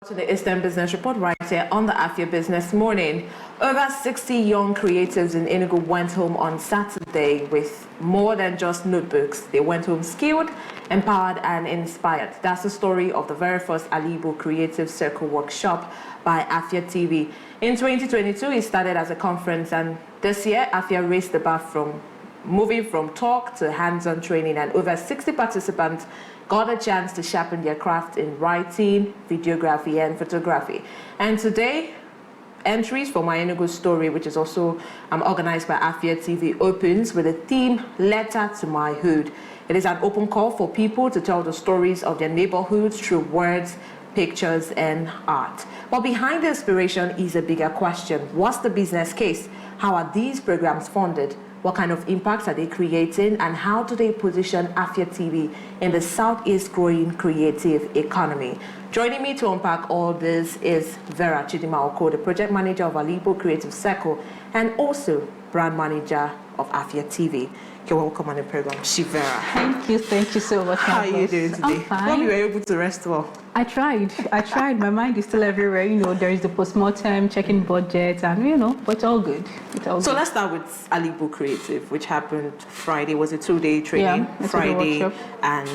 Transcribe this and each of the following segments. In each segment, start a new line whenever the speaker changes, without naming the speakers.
To the Eastern Business Report right here on the Afia Business Morning. Over 60 young creatives in Enugu went home on Saturday with more than just notebooks. They went home skilled, empowered and inspired. That's the story of the very first Alaigbo Creative Circle Workshop by Afia TV. In 2022, it started as a conference, and this year, Afia raised the bar from moving from talk to hands-on training, and over 60 participants got a chance to sharpen their craft in writing, videography, and photography. And today, entries for My Enugu Story, which is also organized by Afia TV, opens with a theme, Letter to My Hood. It is an open call for people to tell the stories of their neighborhoods through words, pictures, and art. But behind the inspiration is a bigger question. What's the business case? How are these programs funded? What kind of impacts are they creating, and how do they position Afia TV in the Southeast growing creative economy? Joining me to unpack all this is Vera Chidima-Oko, the project manager of Alaigbo Creative Circle and also brand manager of Afia TV. You're welcome on the program, Shivera.
Thank you so much.
How are you doing today?
I'm fine.
Hope you were able to rest well.
I tried. My mind is still everywhere. There is the postmortem, checking budgets, and but it's all good.
So let's start with Alaigbo Creative, which happened Friday. Was a 2-day training, Friday and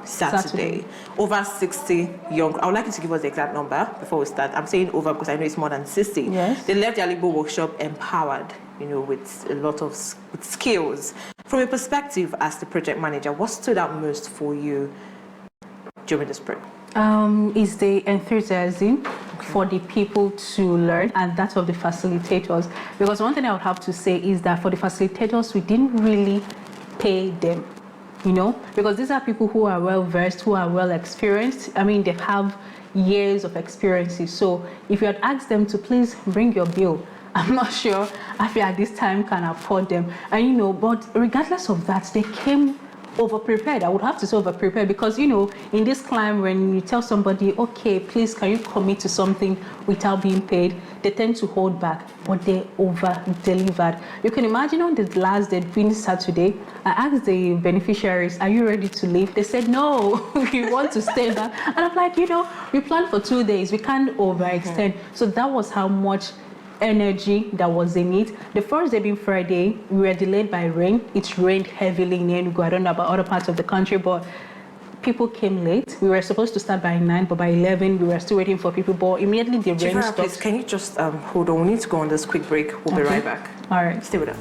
Saturday. Over 60 young. I would like you to give us the exact number before we start. I'm saying over because I know it's more than 60.
Yes.
They left the Alaigbo workshop empowered, with a lot of skills. From a perspective as the project manager, what stood out most for you during this break?
Is the enthusiasm for the people to learn, and that of the facilitators. Because one thing I would have to say is that for the facilitators, we didn't really pay them, because these are people who are well versed, who are well experienced. They have years of experiences. So if you had asked them to please bring your bill, I'm not sure Afia at this time can afford them. And but regardless of that, they came over-prepared. I would have to say over-prepared because, in this climb, when you tell somebody, okay, please, can you commit to something without being paid, they tend to hold back, but they over-delivered. You can imagine on the last day, being Saturday, I asked the beneficiaries, are you ready to leave? They said, no, we want to stay back. And I'm like, we planned for 2 days. We can't overextend. So that was how much energy that was in it. The first day being Friday, we were delayed by rain. It rained heavily in Enugu. I don't know about other parts of the country, but people came late. We were supposed to start by 9, but by 11, we were still waiting for people. But immediately the rain stopped.
Please, can you just hold on? We need to go on this quick break. We'll be right back.
All right.
Stay with us.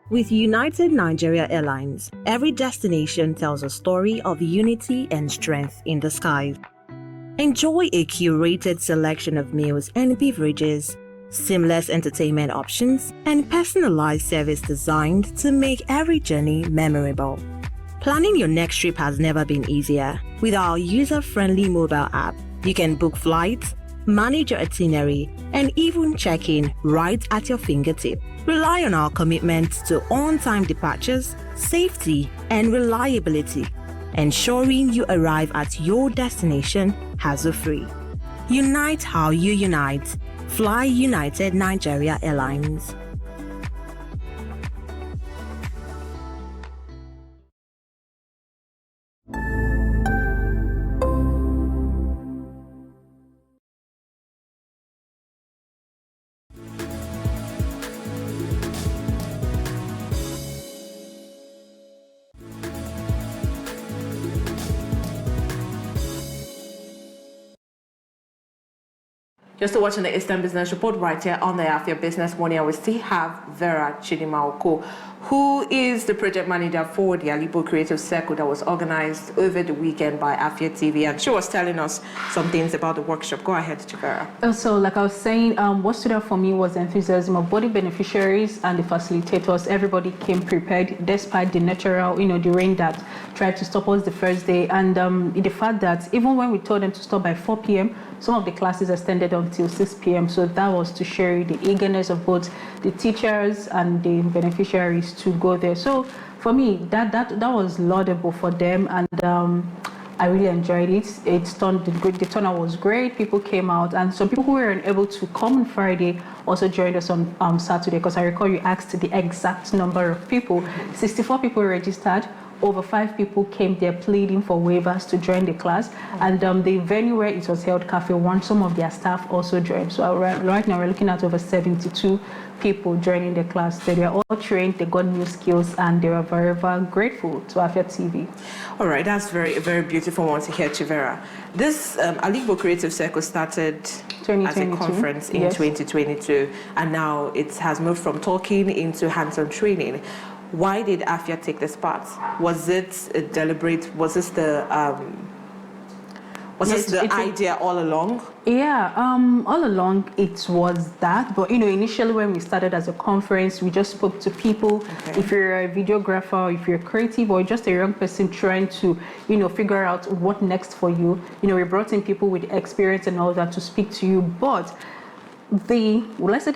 With United Nigeria Airlines, every destination tells a story of unity and strength in the skies. Enjoy a curated selection of meals and beverages, seamless entertainment options, and personalized service designed to make every journey memorable. Planning your next trip has never been easier. With our user-friendly mobile app, you can book flights, manage your itinerary, and even check in right at your fingertip. Rely on our commitment to on-time departures, safety, and reliability, ensuring you arrive at your destination hassle-free. Unite how you unite. Fly United Nigeria Airlines.
You're still watching the Eastern Business Report right here on the Afia Business Morning. I will still have Vera Chidimauko, who is the project manager for the Alaigbo Creative Circle that was organized over the weekend by Afia TV. And she was telling us some things about the workshop. Go ahead, Chivera.
So, like I was saying, what stood out for me was the enthusiasm of both the beneficiaries and the facilitators. Everybody came prepared, despite the natural, the rain that tried to stop us the first day. And the fact that even when we told them to stop by 4 p.m., some of the classes extended until 6 p.m. So that was to share the eagerness of both the teachers and the beneficiaries to go there. So for me, that was laudable for them, and I really enjoyed it. The turnout was great. People came out, and some people who were unable to come on Friday also joined us on Saturday, because I recall you asked the exact number of people. 64 people registered. Over 5 people came there pleading for waivers to join the class, and the venue where it was held, Cafe One, some of their staff also joined. So right now we're looking at over 72 people joining the class. They were all trained, they got new skills, and they were very, very grateful to Afia TV.
All right, that's very, very beautiful one to hear, Chivera. This Alaigbo Creative Circle started as a conference in 2022, and now it has moved from talking into hands-on training. Why did Afia take this path? Was it a deliberate? Was this the idea all along?
Yeah, all along it was that. But initially when we started as a conference, we just spoke to people. Okay. If you're a videographer, if you're creative, or just a young person trying to, figure out what next for you, we brought in people with experience and all that to speak to you. But the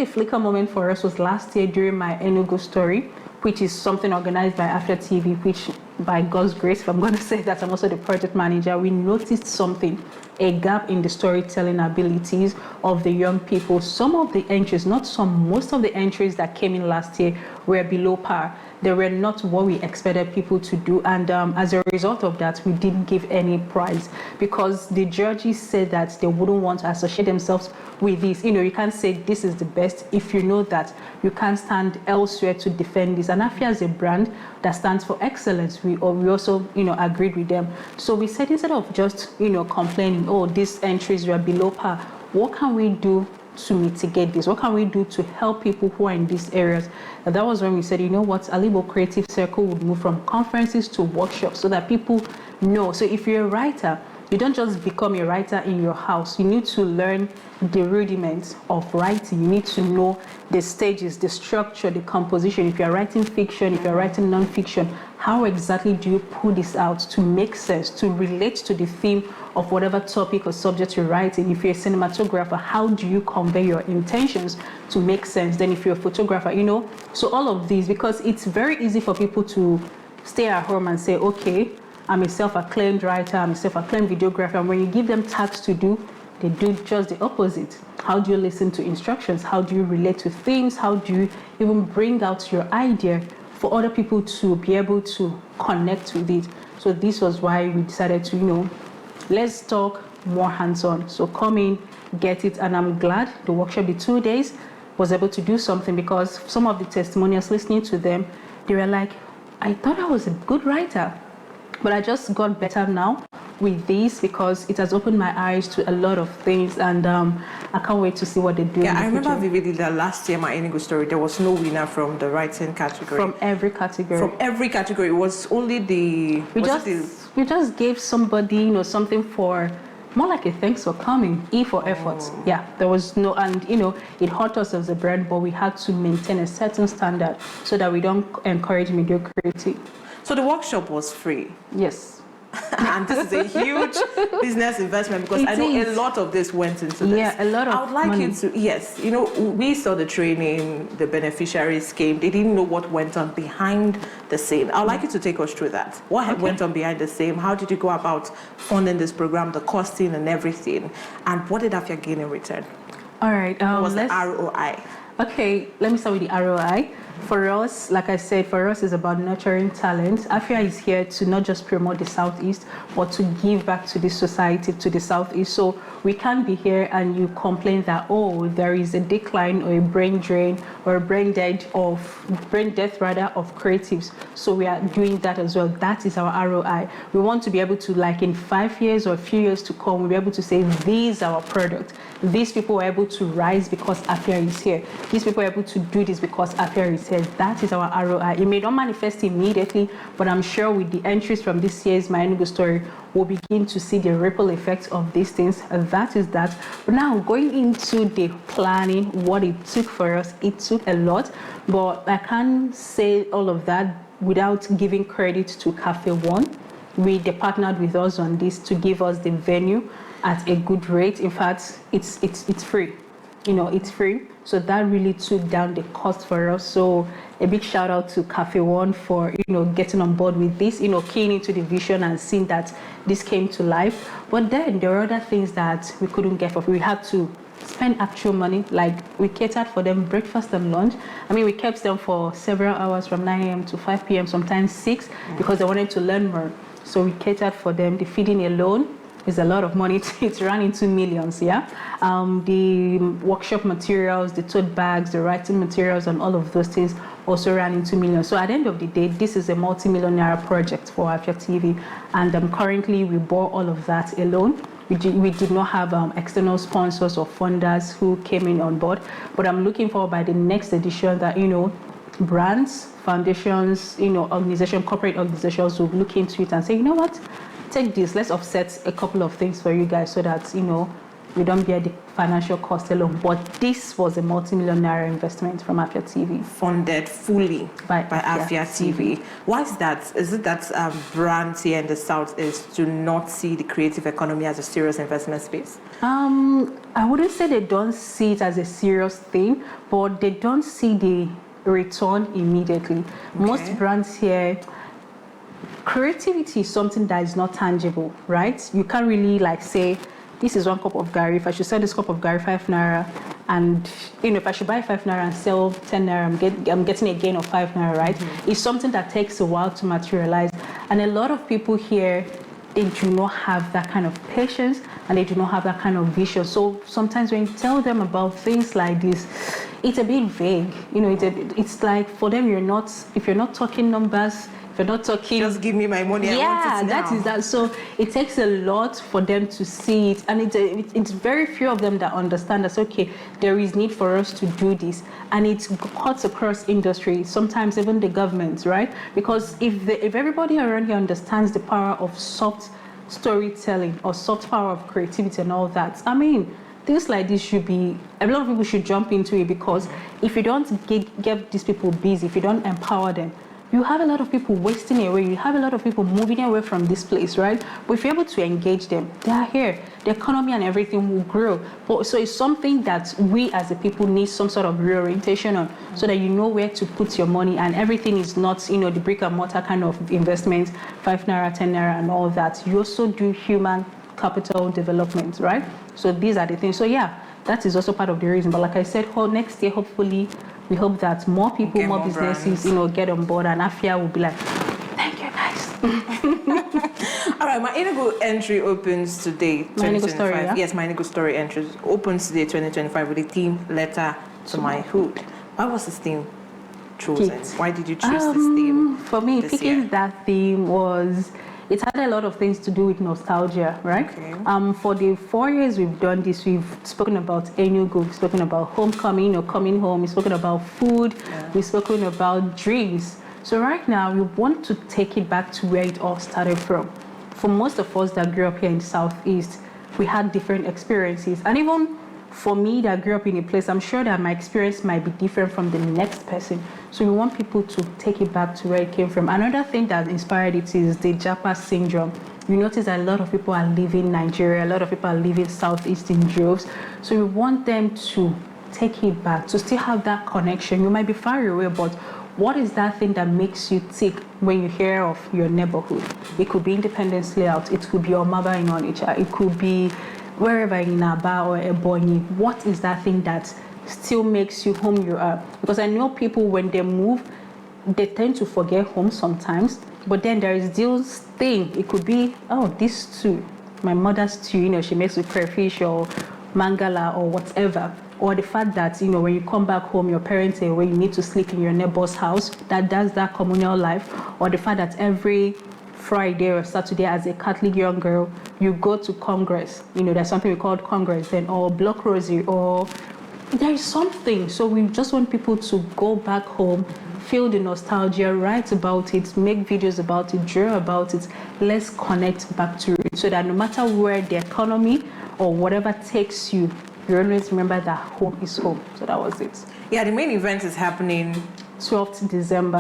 flicker moment for us was last year during My Enugu Story, which is something organized by Afia TV, which by God's grace, if I'm going to say that, I'm also the project manager. We noticed something, a gap in the storytelling abilities of the young people. Some of the entries, not some, most of the entries that came in last year were below par. They were not what we expected people to do, and as a result of that, we didn't give any prize, because the judges said that they wouldn't want to associate themselves with this. You can't say this is the best if you know that you can't stand elsewhere to defend this. And Afia is a brand that stands for excellence. We also, agreed with them. So we said, instead of just, complaining, oh, these entries were below par, what can we do to mitigate this? What can we do to help people who are in these areas? And that was when we said, Alaigbo Creative Circle would move from conferences to workshops, so that people know. So if you're a writer, you don't just become a writer in your house. You need to learn the rudiments of writing. You need to know the stages, the structure, the composition. If you're writing fiction, if you're writing non-fiction, how exactly do you put this out to make sense, to relate to the theme of whatever topic or subject you're writing? If you're a cinematographer, how do you convey your intentions to make sense? Then if you're a photographer, so all of these, because it's very easy for people to stay at home and say, okay, I'm a self-acclaimed writer, I'm a self-acclaimed videographer, and when you give them tasks to do, they do just the opposite. How do you listen to instructions? How do you relate to themes? How do you even bring out your idea for other people to be able to connect with it? So this was why we decided to, let's talk more hands-on. So come in, get it, and I'm glad the workshop, the 2 days, was able to do something, because some of the testimonials, listening to them, they were like, I thought I was a good writer, but I just got better now with this, because it has opened my eyes to a lot of things, and I can't wait to see what they do.
Yeah, I remember vividly that last year, My Enugu Story, there was no winner from the writing category.
From every category.
From every category. It was only the...
We just gave somebody, something for... more like a thanks for coming, E for effort. Yeah, there was no, and it hurt us as a brand, but we had to maintain a certain standard so that we don't encourage mediocrity.
So the workshop was free?
Yes.
And this is a huge business investment, because I know a lot of this went into this.
Yeah, a lot of
I would like
money.
you to, yes, we saw the training, the beneficiaries came, they didn't know what went on behind the scene. I would like you to take us through that. What went on behind the scene? How did you go about funding this program, the costing and everything? And what did Afia gain in return?
All right.
What was the ROI?
Okay, let me start with the ROI. For us, like I said, for us is about nurturing talent. Afia is here to not just promote the Southeast, but to give back to the society, to the Southeast. So we can't be here and you complain that, oh, there is a decline or a brain drain or a brain death of creatives. So we are doing that as well. That is our ROI. We want to be able to, like in 5 years or a few years to come, we'll be able to say, these are our product. These people were able to rise because Afia is here. These people were able to do this because Afia is here. That is our ROI. It may not manifest immediately, but I'm sure with the entries from this year's My Enugu Story, we'll begin to see the ripple effects of these things. That is that. But now going into the planning, what it took for us, it took a lot, but I can't say all of that without giving credit to Cafe One. They partnered with us on this to give us the venue at a good rate. In fact, it's free. It's free. So that really took down the cost for us. So a big shout out to Cafe One for, getting on board with this, keying into the vision and seeing that this came to life. But then there are other things that we couldn't get for free. We had to spend actual money, like we catered for them breakfast and lunch. I mean, we kept them for several hours from 9 a.m. to 5 p.m., sometimes 6, because they wanted to learn more. So we catered for them. The feeding alone is a lot of money. It's run into millions, yeah? The workshop materials, the tote bags, the writing materials, and all of those things also ran into millions. So at the end of the day, this is a multi-million naira project for Afia TV. And currently, we bore all of that alone. We did not have external sponsors or funders who came in on board. But I'm looking forward by the next edition that, brands, foundations, corporate organizations will look into it and say, you know what? Take this, let's offset a couple of things for you guys so that, we don't bear the financial cost alone. But this was a multi-million naira investment from Afia TV.
Funded fully by Afia TV. Why is that? Is it that brands here in the Southeast do not see the creative economy as a serious investment space?
I wouldn't say they don't see it as a serious thing, but they don't see the return immediately. Okay. Most brands here, creativity is something that is not tangible, right? You can't really say, this is 1 cup of Gary. If I should sell this cup of Gary 5 naira, and if I should buy 5 naira and sell 10 naira, I'm getting a gain of 5 naira, right? Mm-hmm. It's something that takes a while to materialize. And a lot of people here, they do not have that kind of patience and they do not have that kind of vision. So sometimes when you tell them about things like this, it's a bit vague. It's like for them, if you're not talking numbers, if you're not talking,
just give me my money. I want it now.
That is that. So it takes a lot for them to see it, and it's very few of them that understand that, okay, there is need for us to do this, and it cuts across industry, sometimes even the government, right? Because if everybody around here understands the power of soft storytelling or soft power of creativity and all that, I mean, things like this should be, a lot of people should jump into it, because if you don't get these people busy, if you don't empower them, you have a lot of people wasting away. You have a lot of people moving away from this place, right? But if you're able to engage them, they are here. The economy and everything will grow. So it's something that we as a people need some sort of reorientation on, so that you know where to put your money, and everything is not, the brick and mortar kind of investment, 5 naira, 10 naira, and all that. You also do human capital development, right? So these are the things. So yeah, that is also part of the reason. But like I said, next year, hopefully, we hope that more people, more businesses, get on board, and Afia will be like, thank you guys.
All right, My Enugu entry opens today, 2025.
My Enugu Story, yeah?
Yes, My Enugu Story entry opens today, 2025, with the theme Letter to My Hood. Why was this theme chosen? Why did you choose this theme?
For me, picking that theme was, it had a lot of things to do with nostalgia, right? Okay. For the 4 years we've done this, we've spoken about Enugu, we've spoken about homecoming or coming home, we've spoken about food, we've spoken about dreams. So right now, we want to take it back to where it all started from. For most of us that grew up here in the Southeast, we had different experiences. And even for me that grew up in a place, I'm sure that my experience might be different from the next person. So we want people to take it back to where it came from. Another thing that inspired it is the Japa syndrome. You notice that a lot of people are leaving Nigeria, a lot of people are leaving Southeast in droves. So we want them to take it back, to still have that connection. You might be far away, but what is that thing that makes you tick when you hear of your neighborhood? It could be Independence Layout, it could be Omaba in Onitsha, it could be wherever in Aba or Ebonyi. What is that thing that still makes you whom you are. Because I know people, when they move, they tend to forget home sometimes, but then there is this thing. It could be, oh, this stew, my mother's stew, you know, she makes with crayfish or mangala or whatever. Or the fact that, you know, when you come back home, your parents say, well, you need to sleep in your neighbor's house, that's that communal life. Or the fact that every Friday or Saturday, as a Catholic young girl, you go to Congress. You know, there's something we call Congress then, or Block Rosary, or there is something. So we just want people to go back home, feel the nostalgia, write about it, make videos about it, draw about it. Let's connect back to it so that no matter where the economy or whatever takes you, you always remember that home is home. So that was it.
Yeah, the main event is happening
12th December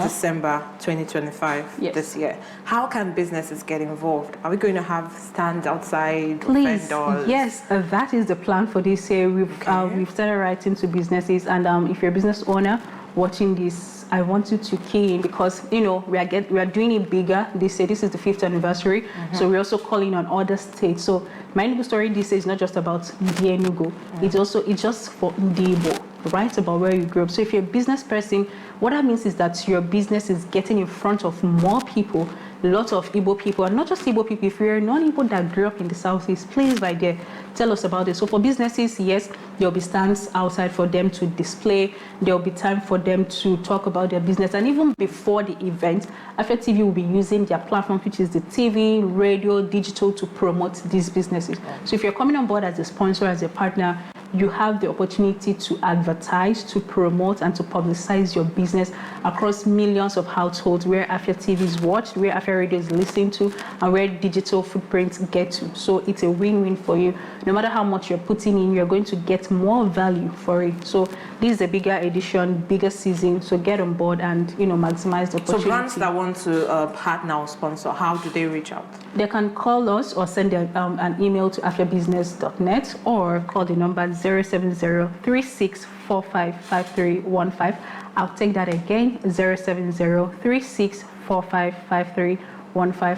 2025
yes.
this year. How can businesses get involved? Are we going to have stands outside?
Please,
vendors?
yes, that is the plan for this year. We've started writing to businesses, and if you're a business owner watching this, I want you to key in, because you know we are doing it bigger this year. This is the 5th anniversary, so we're also calling on other states. So My Enugu Story this year is not just about the Enugu. It's just for Igbo. Write about where you grew up. So if you're a business person, what that means is that your business is getting in front of more people, lots of Igbo people, and not just Igbo people. If you're a non-Igbo that grew up in the Southeast, please, by there, tell us about it. So for businesses, yes, there'll be stands outside for them to display. There'll be time for them to talk about their business. And even before the event, Afia TV will be using their platform, which is the TV, radio, digital, to promote these businesses. So if you're coming on board as a sponsor, as a partner, you have the opportunity to advertise, to promote, and to publicize your business across millions of households where Afia TV is watched, where Afia Radio is listened to, and where digital footprints get to. So it's a win-win for you. No matter how much you're putting in, you're going to get more value for it. So this is a bigger edition, bigger season. So get on board and, you know, maximize the opportunity.
So brands that want to partner or sponsor, how do they reach out?
They can call us or send an email to afiabusiness.net or call the number 070-3645-5315. I'll take that again, 070-3645-5315.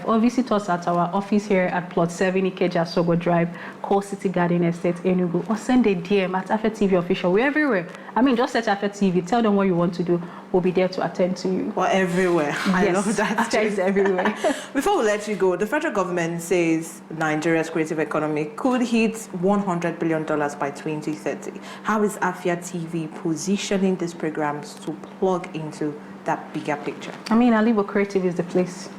Or visit us at our office here at Plot 7 Ikeja Sogo Drive, Coal City Garden Estate, Enugu, or send a DM at Afia TV Official. We're everywhere. I mean, just search Afia TV, tell them what you want to do. We'll be there to attend to you.
Well, everywhere.
Yes,
I love that.
Afia is everywhere.
Before we let you go, the federal government says Nigeria's creative economy could hit $100 billion by 2030. How is Afia TV positioning these programs to plug into that bigger picture?
I mean, Alaigbo Creative is the place.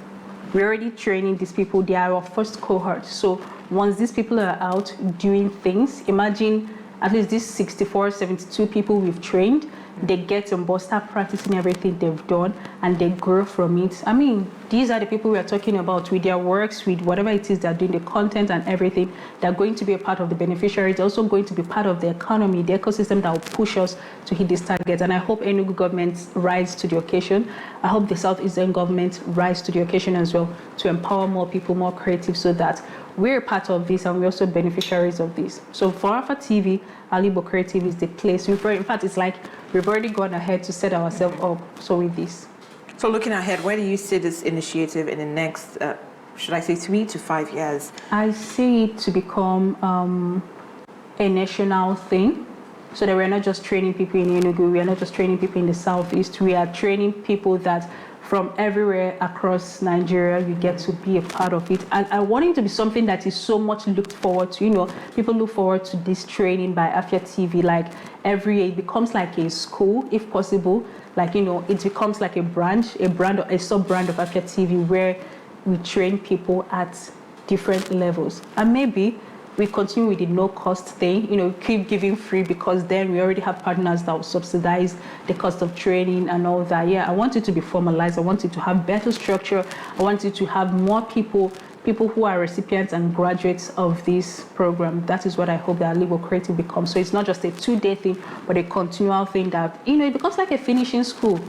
We're already training these people. They are our first cohort. So once these people are out doing things, imagine at least these 64, 72 people we've trained, they get on board, start practicing everything they've done, and they grow from it. I mean, these are the people we are talking about with their works, with whatever it is they're doing, the content and everything. They're going to be a part of the beneficiaries. They're also going to be part of the economy, the ecosystem that will push us to hit these targets. And I hope Enugu government rise to the occasion. I hope the Southeastern government rise to the occasion as well, to empower more people, more creative, so that we're part of this and we're also beneficiaries of this. So for Afia TV, Alaigbo Creative is the place. In fact, it's like we've already gone ahead to set ourselves up. So with this.
So looking ahead, where do you see this initiative in the next, should I say 3 to 5 years?
I see it to become a national thing. So that we're not just training people in Enugu, we are not just training people in the Southeast, we are training people that from everywhere across Nigeria, you get to be a part of it. And I want it to be something that is so much looked forward to. You know, people look forward to this training by Afia TV, like every year. It becomes like a school, if possible. Like, you know, it becomes like a sub-brand of Afia TV where we train people at different levels. And maybe we continue with the no-cost thing, you know, keep giving free, because then we already have partners that will subsidize the cost of training and all that. Yeah, I want it to be formalized. I want it to have better structure. I want it to have more people who are recipients and graduates of this program. That is what I hope that Alaigbo Creative becomes. So it's not just a 2-day thing, but a continual thing that, you know, it becomes like a finishing school.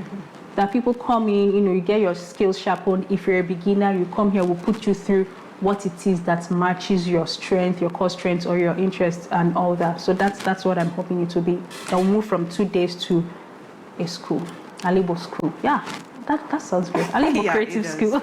That people come in, you know, you get your skills sharpened. If you're a beginner, you come here, we'll put you through what it is that matches your strength, your core strengths, or your interests and all that. So that's what I'm hoping it to be. That will move from 2 days to a school, Alaigbo school. Yeah, that sounds great. Alaigbo
Yeah,
Creative
it
School.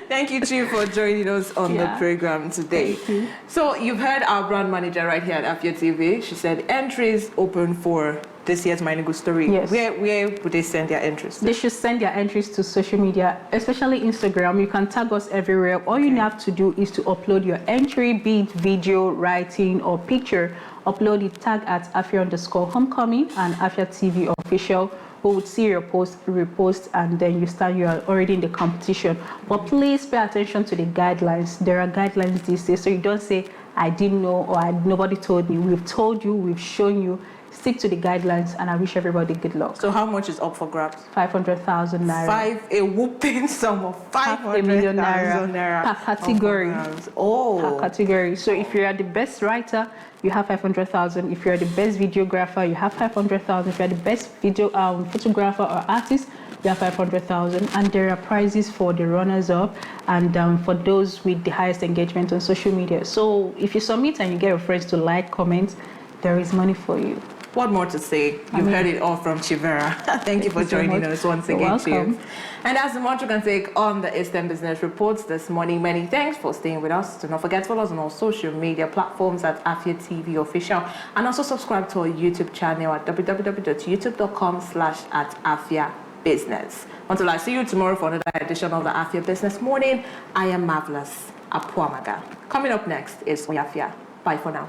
Thank you, Chief, for joining us on the program today.
Thank you.
So you've heard our brand manager right here at Afia TV. She said entries open for this year's My Enugu Story.
Yes.
Where would they send their entries?
They should send their entries to social media, especially Instagram. You can tag us everywhere. All you have to do is to upload your entry, be it video, writing, or picture. Upload it, tag at Afia_homecoming and Afia TV official. We would see your post, repost, and then you are already in the competition. But please pay attention to the guidelines. There are guidelines these days, so you don't say, I didn't know, or nobody told me. We've told you, we've shown you. Stick to the guidelines, and I wish everybody good luck.
So how much is up for grabs?
500,000 naira.
A whooping sum of 500,000 naira
per category.
Oh.
Per category. So if you are the best writer, you have 500,000. If you are the best videographer, you have 500,000. If you are the best video photographer or artist, you have 500,000. And there are prizes for the runners-up and for those with the highest engagement on social media. So if you submit and you get your friends to like, comment, there is money for you.
What more to say? You've heard it all from Chivera. Thank you for joining us once again, Chief. And as the much you can take on the Eastern Business Reports this morning, many thanks for staying with us. Do not forget to follow us on all social media platforms at Afia TV Official, and also subscribe to our YouTube channel at www.youtube.com/@AfiaBusiness. Until I see you tomorrow for another edition of the Afia Business Morning, I am Marvelous Apuamaga. Coming up next is Oyafia. Bye for now.